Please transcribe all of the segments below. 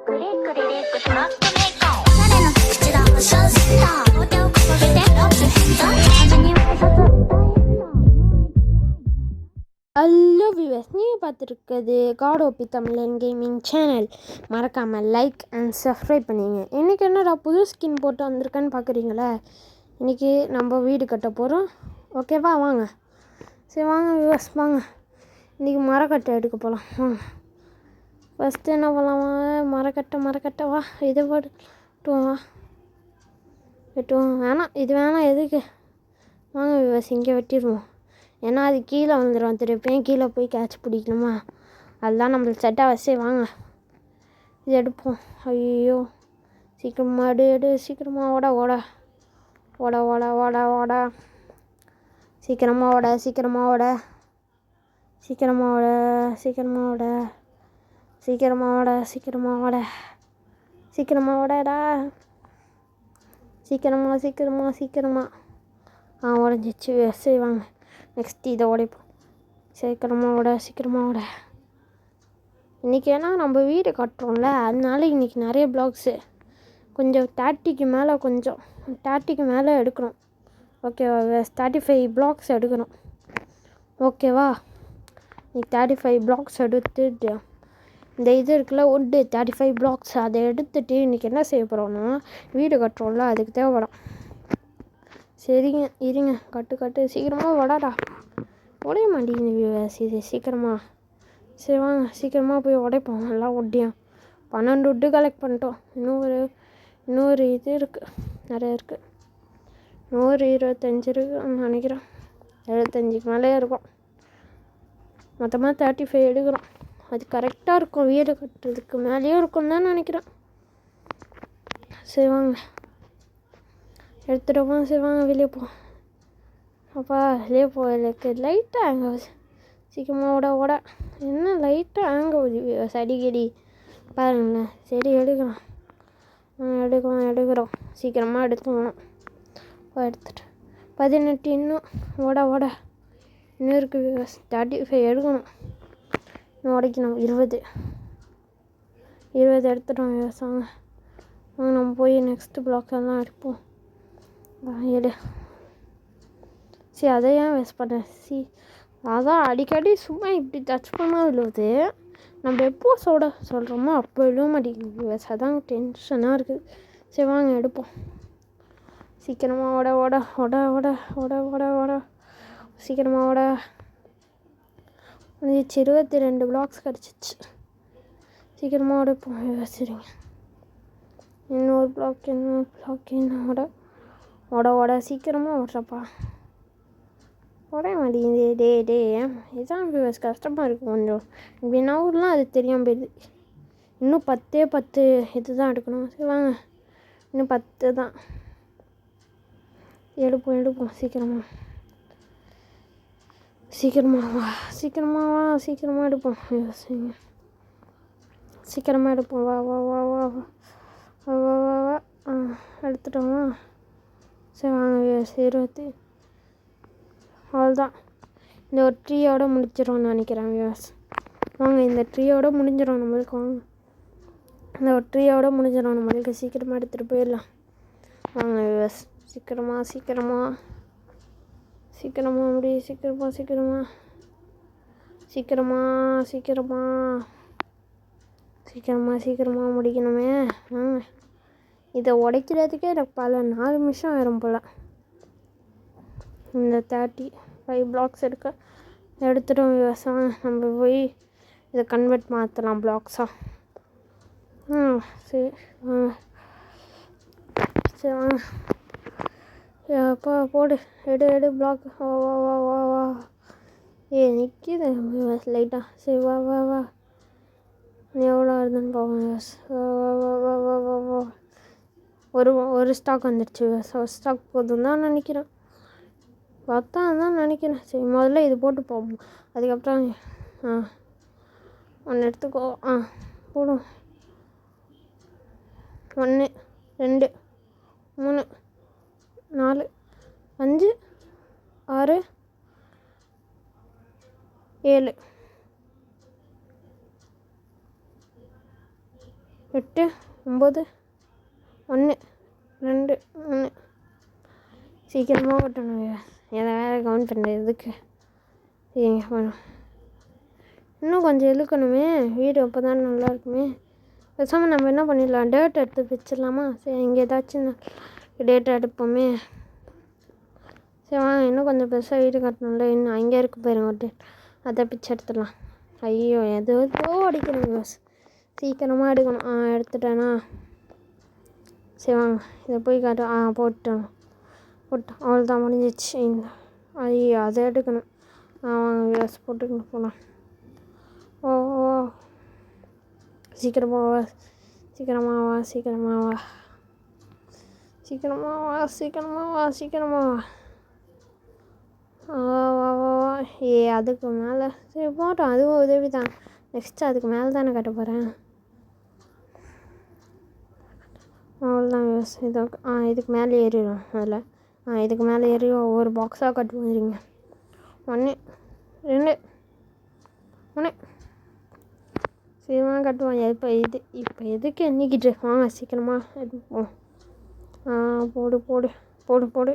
クリックリリックトラックメーカー誰の口だファッションセンター両手を掲げてラップ変態風には一つஹலோ viewers, நீங்கள் பார்த்துருக்குது God OP தமிழன் gaming channel. மறக்காமல் லைக் அண்ட் சப்ஸ்கிரைப் பண்ணிங்க. இன்றைக்கி என்னடா புது ஸ்கின் போட்டு வந்திருக்கேன்னு பார்க்குறீங்களே, இன்றைக்கி நம்ம வீடு கட்ட போகிறோம். ஓகேவா, வாங்க. சரி வாங்க வியூவர்ஸ், வாங்க. இன்றைக்கி மரக்கட்டை எடுக்க போகலாம். வாங்க. ஃபஸ்ட்டு என்ன பண்ணலாம், மரக்கட்டை வா, இதை போட்டுவோம். வா வெட்டுவோம். வேணாம், இது வேணாம், எதுக்கு. வாங்க வியூவர்ஸ், இங்கே வெட்டிடுவோம். ஏன்னா அது கீழே வந்துடும், திருப்பியும் கீழே போய் கேட்ச் பிடிக்கணுமா, அதுதான் நம்மளுக்கு செட்டாக வச்சு. வாங்க இது எடுப்போம். ஐயோ, சீக்கிரமாக எடு சீக்கிரமாக ஓட ஓட ஓட ஓட ஓட ஓட சீக்கிரமாக ஓட சீக்கிரமாக ஓட சீக்கிரமாக ஓட சீக்கிரமாக ஓட சீக்கிரமாக ஓட சீக்கிரமாக ஓட சீக்கிரமாக ஓடடா சீக்கிரமாக உடஞ்சிச்சு. சரி வாங்க, நெக்ஸ்ட் இதை உடைப்போம். சீக்கிரமாக ஓட. இன்றைக்கி ஏன்னா நம்ம வீடு கட்டுறோம்ல, அதனால இன்றைக்கி நிறைய பிளாக்ஸு கொஞ்சம் 30க்கு மேலே எடுக்கணும். ஓகேவா, 35 பிளாக்ஸ் எடுக்கணும். ஓகேவா, இன்னைக்கு 35 பிளாக்ஸ் எடுத்துட்டு இந்த இது இருக்குல்ல உட்டு 35 பிளாக்ஸ் அதை எடுத்துகிட்டு இன்றைக்கி என்ன செய்ய போகிறோன்னா, வீடு கட்டுறோம்ல அதுக்கு தேவைப்படும். சரிங்க, இருங்க, கட்டு சீக்கிரமாக வடாடா. உடைய மாட்டேங்குது இது சீக்கிரமாக. சரி வாங்க, சீக்கிரமாக போய் உடைப்போம். எல்லாம் ஒட்டியும் 12 உட்டு கலெக்ட் பண்ணிட்டோம். இன்னொரு இது இருக்குது, நிறைய இருக்குது. 25 இருக்குன்னு நினைக்கிறேன். 75க்கு மேலே இருக்கும். மொத்தமாக 35 எடுக்கிறோம். அது கரெக்டாக இருக்கும், வீடு கட்டுறதுக்கு மேலேயும் இருக்கும் தான் நினைக்கிறேன். சரி வாங்க எடுத்துகிட்டு. சரி வாங்க வெளியே போ. அப்பா வெளியே போகிறதுக்கு லைட்டாக ஆங்க ஆகுது. சீக்கிரமாக ஓட. என்ன லைட்டாக ஆங்க ஆகுது செடிக்கடி பாருங்களேன். சரி எடுக்கிறோம். சீக்கிரமாக எடுத்துக்கணும். எடுத்துட்டு 18 இன்னும் ஓட இன்னும் இருக்குது. 35 எடுக்கணும். இன்னும் உடைக்கணும். 20 எடுத்துட்டோம். வாங்க நம்ம போய் நெக்ஸ்ட்டு பிளாக் எல்லாம் எடுப்போம். எடு. சரி, அதை ஏன் வேஸ்ட் பண்ணேன். அதான் அடிக்கடி சும்மா இப்படி டச் பண்ணால் விழுவுது. நம்ம எப்போ சொல்கிறோமோ அப்போ விழுவ மாட்டேங்குது. அதான் டென்ஷனாக இருக்குது. சரி வாங்க எடுப்போம். சீக்கிரமாக ஓட சீக்கிரமாக ஓட. 22 பிளாக்ஸ் கிடச்சிச்சு. சீக்கிரமாக ஓடப்போம். சரிங்க, இன்னொரு பிளாக் ஓட சீக்கிரமாக ஓடுறப்பா. உடைய மாட்டேங்குது. இதுதான் வியூவர்ஸ் கஷ்டமாக இருக்கும் கொஞ்சம். இப்படி நவுர்லாம் அது தெரியாமல் போயிடுது. இன்னும் 10 இது தான் எடுக்கணும். சரி வாங்க, இன்னும் 10 தான் எடுப்போம். சீக்கிரமாக எடுப்போம். சீக்கிரமாக எடுப்போம். வா எடுத்துட்டோமா. சரி வாங்க 20 அவ்வளோதான். இந்த ஒரு ட்ரீயோடு முடிச்சிடும்னு நினைக்கிறேன் வியூவர்ஸ். வாங்க, இந்த ட்ரீயோடு முடிஞ்சிடும் நம்மளுக்கு. வாங்க, இந்த ஒரு ட்ரீயோடு முடிஞ்சிடும் நம்மளுக்கு. சீக்கிரமாக எடுத்துகிட்டு போயிடலாம். வாங்க வியூவர்ஸ், சீக்கிரமாக முடியும். சீக்கிரமாக முடிக்கணுமே. வாங்க, இதை உடைக்கிறதுக்கே எனக்கு பல 4 நிமிஷம் ஆயிரும் போல். இந்த 35 பிளாக்ஸ் எடுத்துட்டோம் விவசாயம். நம்ம போய் இதை கன்வெர்ட் மாற்றலாம் பிளாக்ஸாக. சரி வாங்க. அப்பா போடு, எடு பிளாக். வா நிற்கிது லைட்டாக. சரி வா எவ்வளோ வருதுன்னு பார்ப்போம். ஒரு ஸ்டாக் வந்துடுச்சு. ஒரு ஸ்டாக் போதும் தான் நினைக்கிறேன். தான் நினைக்கிறேன். சரி, முதல்ல இது போட்டு போவோம். அதுக்கப்புறம் ஒன்று எடுத்துக்கோ. போடும். 1 2 3 4 5 6 7 8 9 1 2 3 சீக்கிரமாக ஓட்டணும் எதை வேறு கவுண்ட் பண்ணுறது எதுக்கு சரிங்க வேணும் இன்னும் கொஞ்சம் இழுக்கணுமே வீடு அப்போ தான் நல்லா இருக்குமே பேசாமல் நம்ம என்ன பண்ணிடலாம் டேட் எடுத்து வச்சிடலாமா சரி இங்கே ஏதாச்சும் டேட்டா எடுப்போமே சரி வாங்க இன்னும் கொஞ்சம் பெருசாக வீடு கட்டணும்ல இன்னும் அங்கே இருக்கு பாருங்க ஒரு டேட் அதை பிச்சு எடுத்துடலாம் ஐயோ எதோ அடிக்கணும் சீக்கிரமாக எடுக்கணும் எடுத்துட்டேனா சரி வாங்க இதை போய் காட்டும் போட்டோம் அவ்வளோதான் முடிஞ்சிச்சு இந்த ஐயோ அதை எடுக்கணும் வாங்க போட்டுக்கணும் போகலாம் ஓ சீக்கிரமாக வா சீக்கிரமாக வா சீக்கிரமாக வா சீக்கிரமாக வா சீக்கிரமாக வா சீக்கிரமாக வா வா வா அதுக்கு மேலே சரி போட்டோம் அதுவும் உதவி தான் நெக்ஸ்ட்டு அதுக்கு மேலே தானே கட்ட போகிறேன் அவ்வளோதான் இதுக்கு மேலே ஏறிடும் அதில் இதுக்கு மேலே ஏறி ஒவ்வொரு பாக்ஸாக கட்டுவோம் இருங்க 1 2 3 சீக்கிரமாக கட்டுவாங்க இப்போ எதுக்கு எண்ணிக்கிட்டு வாங்க சீக்கிரமாக எடுப்போம் போடு போடு போடு போடு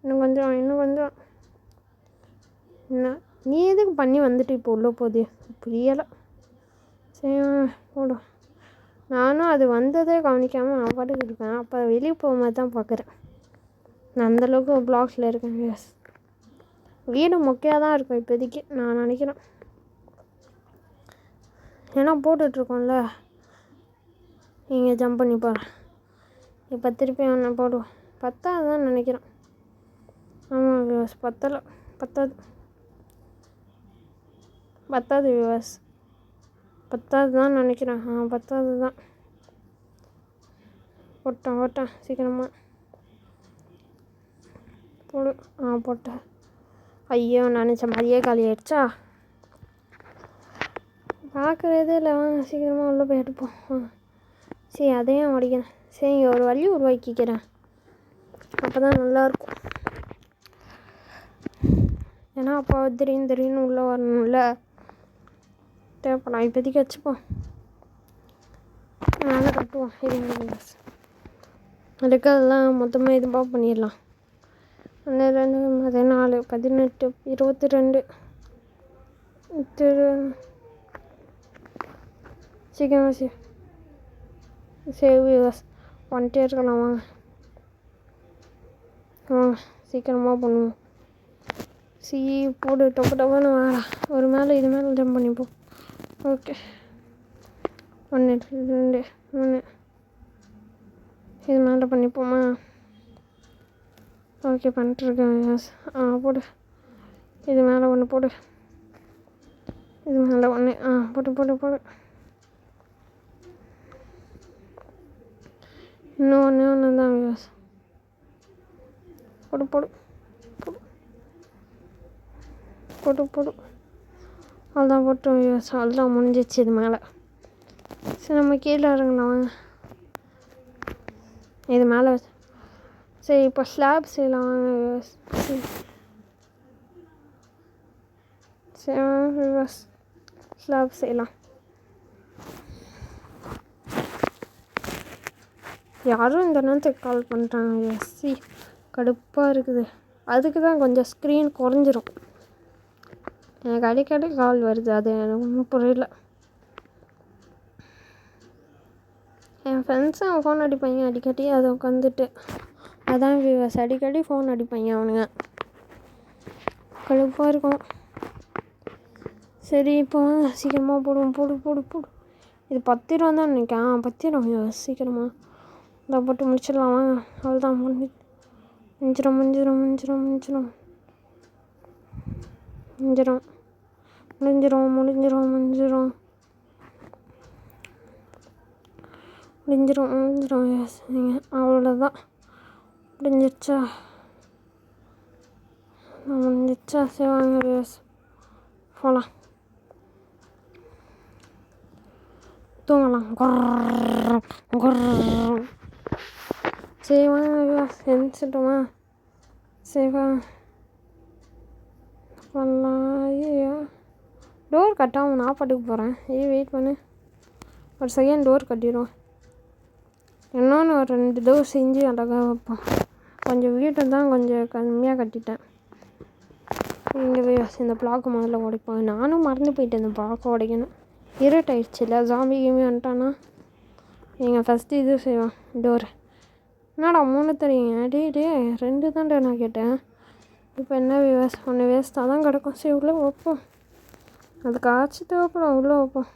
இன்னும் கொஞ்சம் என்ன நீ எதுக்கு பண்ணி வந்துட்டு இப்போ உள்ளே போகுது புரியலை சரி போடும் நானும் அது வந்ததே கவனிக்காமல் நான் பாட்டுக்கு இருக்கேன் அப்போ வெளியே போகும்போது தான் பார்க்குறேன் நான் அந்தளவுக்கு பிளாக்ஸில் இருக்கேன் வீடு மொக்கையாக தான் இருக்கும் இப்போதைக்கு நான் நினைக்கிறேன் ஏன்னா போட்டுட்ருக்கோம்ல இங்கே ஜம்ப் பண்ணி போகிறேன் இப்போ திருப்பி ஒன்று போடுவோம் பத்தாது தான் நினைக்கிறேன் ஆமாம் வியூவர்ஸ் பத்தாது வியூவர்ஸ் பத்தாது தான் நினைக்கிறேன் பத்தாது தான் போட்டேன் சீக்கிரமாக போடு போட்டேன் ஐயோ நினச்ச மாதிரியே காலி ஆயிடுச்சா பார்க்குறதே இல்லை வாங்க சீக்கிரமாக உள்ளே போய் எடுப்போம் சரி அதையும் அடிக்கிறேன் சரி ஒரு வழி உருவாக்கிக்கிறேன் அப்போ தான் நல்லாயிருக்கும் ஏன்னா அப்போ திடீர்னு உள்ளே வரணும்ல தேவைப்படலாம் இப்போதைக்கு வச்சுப்போம் அதனால் கட்டுவோம் இருங்க அதுக்கெல்லாம் மொத்தமாக இதுவாக பண்ணிடலாம் 12 14 18 22 சீக்கிரமாக சரி வந்துட்டே இருக்கலாம் வாங்க சீக்கிரமாக பண்ணுவோம் போடு டொப்புன்னு வாடா ஒரு மேலே இது மேலே ஜம்ப் பண்ணிப்போம் ஓகே 1 2 3 இது மேலே பண்ணிப்போமா ஓகே பண்ணிட்டுருக்கேன் போடு இது மேலே ஒன்று போடு இது மேலே ஒன்று போடு இன்னும் ஒன்று தான் வியூஸ் போடு அவ்வளோதான் போட்டோம் வியூஸ் அவ்வளோதான் முடிஞ்சிச்சு இது மேலே சரி நம்ம கீழே இறங்கலாம் வாங்க இது மேலே சரி இப்போ ஸ்லாப் செய்யலாம் வாங்க வியூஸ் சரி வியூஸ் ஸ்லாப் செய்யலாம் யாரும் இந்த நேரத்துக்கு கால் பண்ணுறாங்க எஸ்சி கடுப்பாக இருக்குது அதுக்கு தான் கொஞ்சம் ஸ்க்ரீன் குறைஞ்சிரும் எனக்கு அடிக்கடி கால் வருது அது எனக்கு ஒன்றும் புரியல என் ஃப்ரெண்ட்ஸும் ஃபோன் அடிப்பாங்க அடிக்கடி அதை உட்காந்துட்டு அதான் வியூவர்ஸ் அடிக்கடி ஃபோன் அடிப்பாங்க அவனுங்க கடுப்பாக இருக்கும் சரி இப்போ சீக்கிரமாக போடுவோம் போடு இது 10 ரூபா தான் நினைக்கிறேன் 10 ரூபா வியூவர்ஸ் சீக்கிரமாக இதை போட்டு முடிச்சிடலாம் வாங்க அவ்வளோதான் முடிஞ்சிடும் எஸ் அவ்வளோதான் முடிஞ்சிருச்சா சரி வாங்க எஸ் போகலாம் தூங்கலாம் சரி வாங்க செஞ்சுட்டோமா சரி வாங்க பண்ணலாம் ஐயோ டோர் கட்டாமல் நான் பாட்டுக்கு போகிறேன் வெயிட் பண்ணு ஒரு செகண்ட் டோர் கட்டிடுவோம். இன்னொன்று ஒரு 2 டோர் செஞ்சு அழகாக வைப்போம். கொஞ்சம் வீட்டை தான் கொஞ்சம் கம்மியாக கட்டிட்டேன். இங்கே இந்த பிளாக்கு முதல்ல உடைப்போம். நானும் மறந்து போயிட்டேன் இந்த பிளாக்கை உடைக்கணும். இருட்டாயிடுச்சு இல்லை, ஜாம்பி கேமி வந்துட்டானா. நீங்கள் ஃபஸ்ட்டு இது செய்வோம் டோர். என்னடா 3 தெரியுங்க? டே 2 தான்டா நான் கேட்டேன். இப்போ என்ன ஒன்று வேஸ்ட்டாக தான் கிடக்கும். சரி உள்ளே வைப்போம். அதுக்கு ஆச்சு தேவைப்படும், உள்ளே வைப்போம்.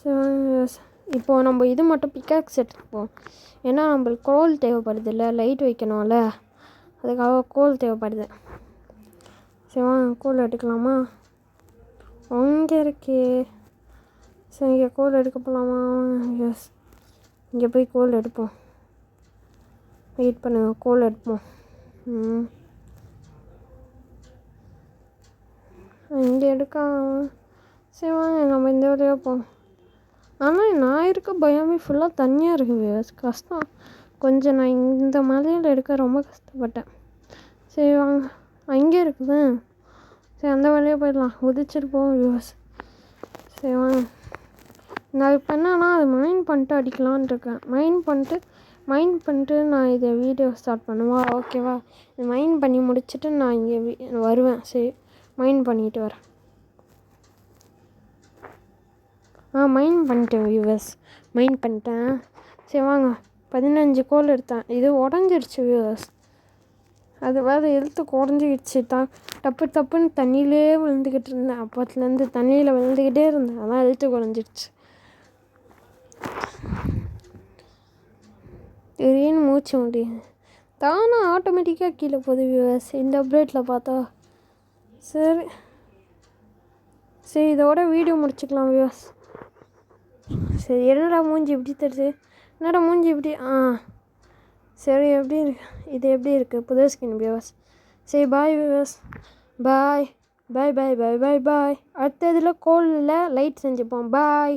சரி இப்போது நம்ம இது மட்டும் பிக்காக்ஸ் எடுத்துப்போம். ஏன்னா நம்மளுக்கு கோல் தேவைப்படுது இல்லை, லைட் வைக்கணும்ல, அதுக்காக கோல் தேவைப்படுது. சரி வாங்க கோல் எடுக்கலாமா? அங்கே இருக்கே. சரி இங்கே கோல் எடுக்க போகலாமா? எஸ், இங்கே போய் கோல் எடுப்போம். வெயிட் பண்ணுங்க, கோல் எடுப்போம். இங்கே எடுக்க. சரி வாங்க நம்ம இந்த வழியாக போவோம். ஆனால் நான் இருக்க பயமே ஃபுல்லாக தண்ணியாக இருக்குது. கஷ்டம் கொஞ்சம். நான் இந்த மலையில் எடுக்க ரொம்ப கஷ்டப்பட்டேன். சரி வாங்க, அங்கே இருக்குது. சரி அந்த வழியாக போயிடலாம், குதிச்சுட்டு போவோம் வியூவர்ஸ். சரி வாங்க. நான் இப்போ என்னன்னா அது மைண்ட் பண்ணிட்டு அடிக்கலான் இருக்கேன். மைண்ட் பண்ணிட்டு நான் இதை வீடியோ ஸ்டார்ட் பண்ணுவா, ஓகேவா? இது மைண்ட் பண்ணி முடிச்சுட்டு நான் இங்கே வருவேன். சரி மைண்ட் பண்ணிட்டு வரேன். மைண்ட் பண்ணிட்டேன் வியூவர்ஸ், மைண்ட் பண்ணிட்டேன். சரி வாங்க, 15 கோல் எடுத்தேன். இது உடஞ்சிருச்சு வியூவர்ஸ். அது வேறு எழுத்து குறைஞ்சிக்கிடுச்சு. டப்புன்னு தண்ணியிலே விழுந்துக்கிட்டு இருந்தேன். அப்போத்துலேருந்து தண்ணியில் விழுந்துக்கிட்டே இருந்தேன், அதான் எழுத்து குறைஞ்சிடுச்சு. திடீர்னு மூச்சு முடியுது தானே ஆட்டோமேட்டிக்காக கீழே போகுது வியூவர்ஸ் இந்த அப்டேட்டில் பார்த்தா. சரி இதோட வீடியோ முடிச்சுக்கலாம் வியூவர்ஸ். சரி என்னடா மூஞ்சி இப்படி தருது? என்னடா மூஞ்சி இப்படி? சரி எப்படி இருக்கு இது? எப்படி இருக்குது புது ஸ்கின் வியூவர்ஸ்? சரி பாய் வியூவர்ஸ், பாய் பாய் பாய் பாய் பாய் பாய். அடுத்த இதில் கோலில் லைட் செஞ்சுப்போம். பாய்.